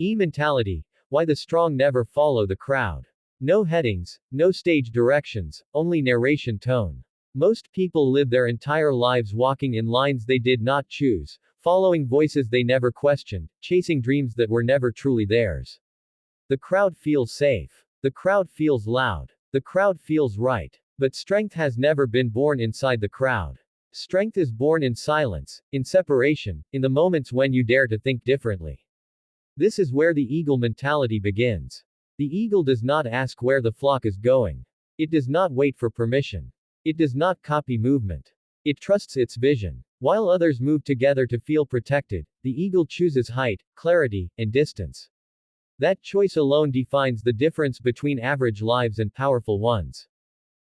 E-mentality. Why the strong never follow the crowd. No headings, no stage directions, only narration tone. Most people live their entire lives walking in lines they did not choose, following voices they never questioned, chasing dreams that were never truly theirs. The crowd feels safe. The crowd feels loud. The crowd feels right. But strength has never been born inside the crowd. Strength is born in silence, in separation, in the moments when you dare to think differently. This is where the eagle mentality begins. The eagle does not ask where the flock is going. It does not wait for permission. It does not copy movement. It trusts its vision. While others move together to feel protected, the eagle chooses height, clarity, and distance. That choice alone defines the difference between average lives and powerful ones.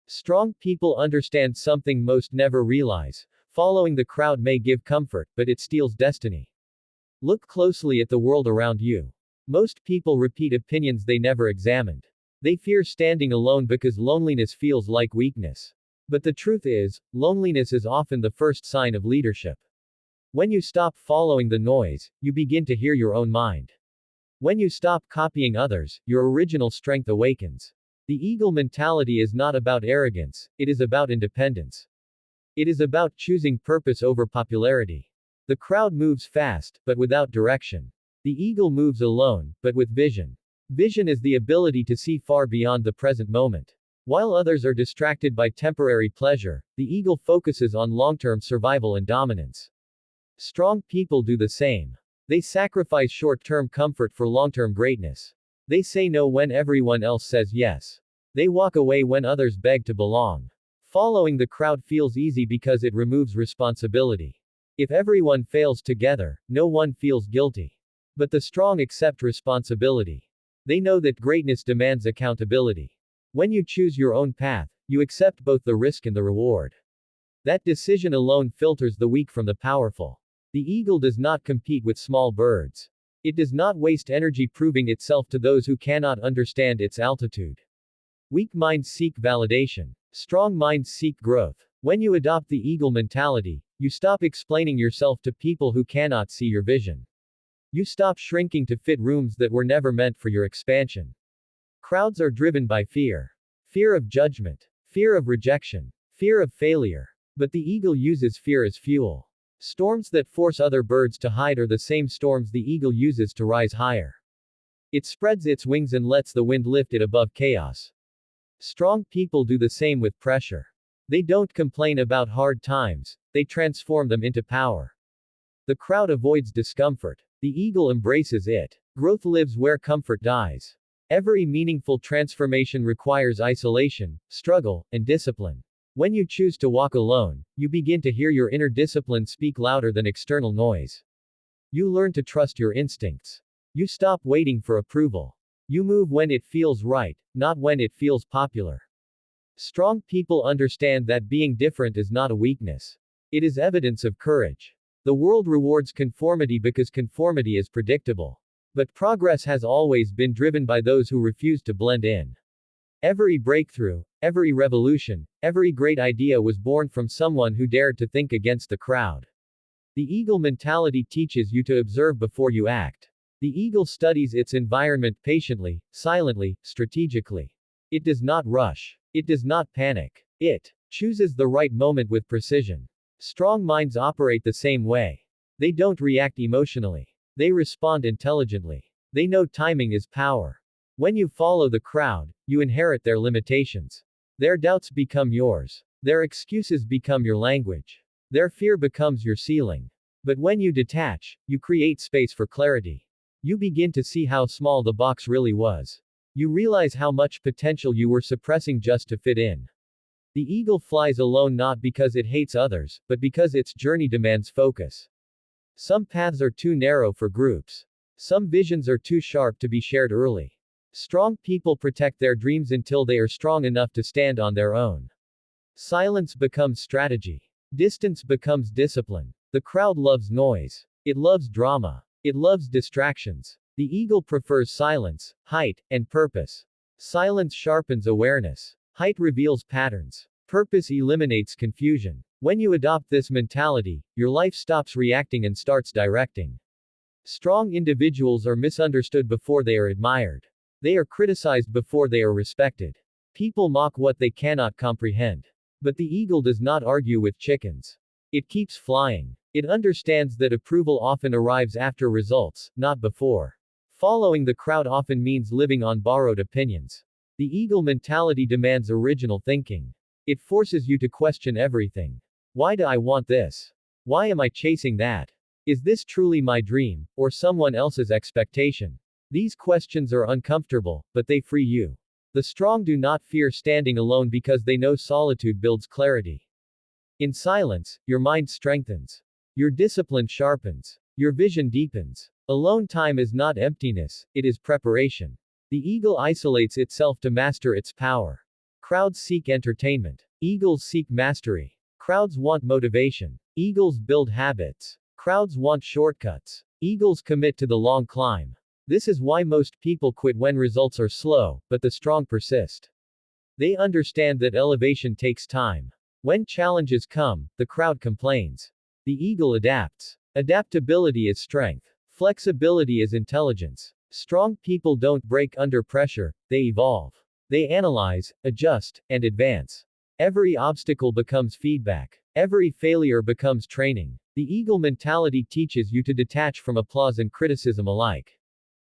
Strong people understand something most never realize. Following the crowd may give comfort, but it steals destiny. Look closely at the world around you. Most people repeat opinions they never examined. They fear standing alone because loneliness feels like weakness. But the truth is, loneliness is often the first sign of leadership. When you stop following the noise, you begin to hear your own mind. When you stop copying others, your original strength awakens. The eagle mentality is not about arrogance, it is about independence. It is about choosing purpose over popularity. The crowd moves fast, but without direction. The eagle moves alone, but with vision. Vision is the ability to see far beyond the present moment. While others are distracted by temporary pleasure, the eagle focuses on long-term survival and dominance. Strong people do the same. They sacrifice short-term comfort for long-term greatness. They say no when everyone else says yes. They walk away when others beg to belong. Following the crowd feels easy because it removes responsibility. If everyone fails together, no one feels guilty. But the strong accept responsibility. They know that greatness demands accountability. When you choose your own path, you accept both the risk and the reward. That decision alone filters the weak from the powerful. The eagle does not compete with small birds. It does not waste energy proving itself to those who cannot understand its altitude. Weak minds seek validation. Strong minds seek growth. When you adopt the eagle mentality, you stop explaining yourself to people who cannot see your vision. You stop shrinking to fit rooms that were never meant for your expansion. Crowds are driven by fear. Fear of judgment. Fear of rejection. Fear of failure. But the eagle uses fear as fuel. Storms that force other birds to hide are the same storms the eagle uses to rise higher. It spreads its wings and lets the wind lift it above chaos. Strong people do the same with pressure. They don't complain about hard times, they transform them into power. The crowd avoids discomfort. The eagle embraces it. Growth lives where comfort dies. Every meaningful transformation requires isolation, struggle, and discipline. When you choose to walk alone, you begin to hear your inner discipline speak louder than external noise. You learn to trust your instincts. You stop waiting for approval. You move when it feels right, not when it feels popular. Strong people understand that being different is not a weakness. It is evidence of courage. The world rewards conformity because conformity is predictable. But progress has always been driven by those who refuse to blend in. Every breakthrough, every revolution, every great idea was born from someone who dared to think against the crowd. The eagle mentality teaches you to observe before you act. The eagle studies its environment patiently, silently, strategically. It does not rush. It does not panic. It chooses the right moment with precision. Strong minds operate the same way. They don't react emotionally. They respond intelligently. They know timing is power. When you follow the crowd, you inherit their limitations. Their doubts become yours. Their excuses become your language. Their fear becomes your ceiling. But when you detach, you create space for clarity. You begin to see how small the box really was. You realize how much potential you were suppressing just to fit in. The eagle flies alone not because it hates others, but because its journey demands focus. Some paths are too narrow for groups. Some visions are too sharp to be shared early. Strong people protect their dreams until they are strong enough to stand on their own. Silence becomes strategy. Distance becomes discipline. The crowd loves noise. It loves drama. It loves distractions. The eagle prefers silence, height, and purpose. Silence sharpens awareness. Height reveals patterns. Purpose eliminates confusion. When you adopt this mentality, your life stops reacting and starts directing. Strong individuals are misunderstood before they are admired. They are criticized before they are respected. People mock what they cannot comprehend. But the eagle does not argue with chickens. It keeps flying. It understands that approval often arrives after results, not before. Following the crowd often means living on borrowed opinions. The eagle mentality demands original thinking. It forces you to question everything. Why do I want this? Why am I chasing that? Is this truly my dream, or someone else's expectation? These questions are uncomfortable, but they free you. The strong do not fear standing alone because they know solitude builds clarity. In silence, your mind strengthens. Your discipline sharpens. Your vision deepens. Alone time is not emptiness, it is preparation. The eagle isolates itself to master its power. Crowds seek entertainment. Eagles seek mastery. Crowds want motivation. Eagles build habits. Crowds want shortcuts. Eagles commit to the long climb. This is why most people quit when results are slow, but the strong persist. They understand that elevation takes time. When challenges come, the crowd complains. The eagle adapts. Adaptability is strength. Flexibility is intelligence. Strong people don't break under pressure, they evolve. They analyze, adjust, and advance. Every obstacle becomes feedback. Every failure becomes training. The eagle mentality teaches you to detach from applause and criticism alike.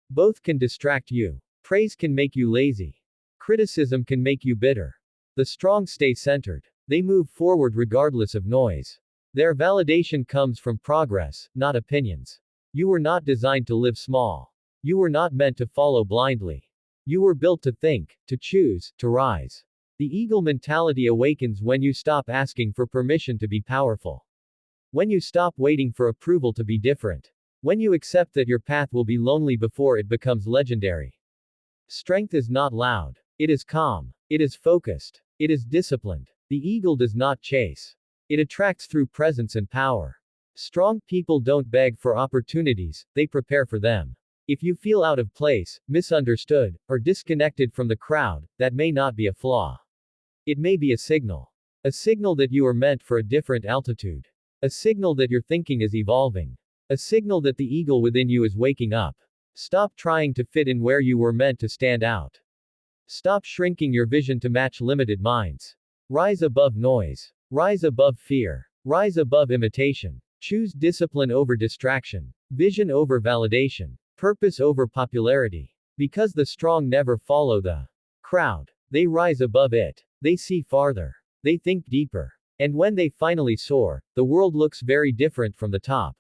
Both can distract you. Praise can make you lazy. Criticism can make you bitter. The strong stay centered. They move forward regardless of noise. Their validation comes from progress, not opinions. You were not designed to live small. You were not meant to follow blindly. You were built to think, to choose, to rise. The eagle mentality awakens when you stop asking for permission to be powerful. When you stop waiting for approval to be different. When you accept that your path will be lonely before it becomes legendary. Strength is not loud. It is calm. It is focused. It is disciplined. The eagle does not chase. It attracts through presence and power. Strong people don't beg for opportunities, they prepare for them. If you feel out of place, misunderstood, or disconnected from the crowd, that may not be a flaw. It may be a signal. A signal that you are meant for a different altitude. A signal that your thinking is evolving. A signal that the eagle within you is waking up. Stop trying to fit in where you were meant to stand out. Stop shrinking your vision to match limited minds. Rise above noise. Rise above fear. Rise above imitation. Choose discipline over distraction. Vision over validation. Purpose over popularity. Because the strong never follow the crowd. They rise above it. They see farther. They think deeper. And when they finally soar, the world looks very different from the top.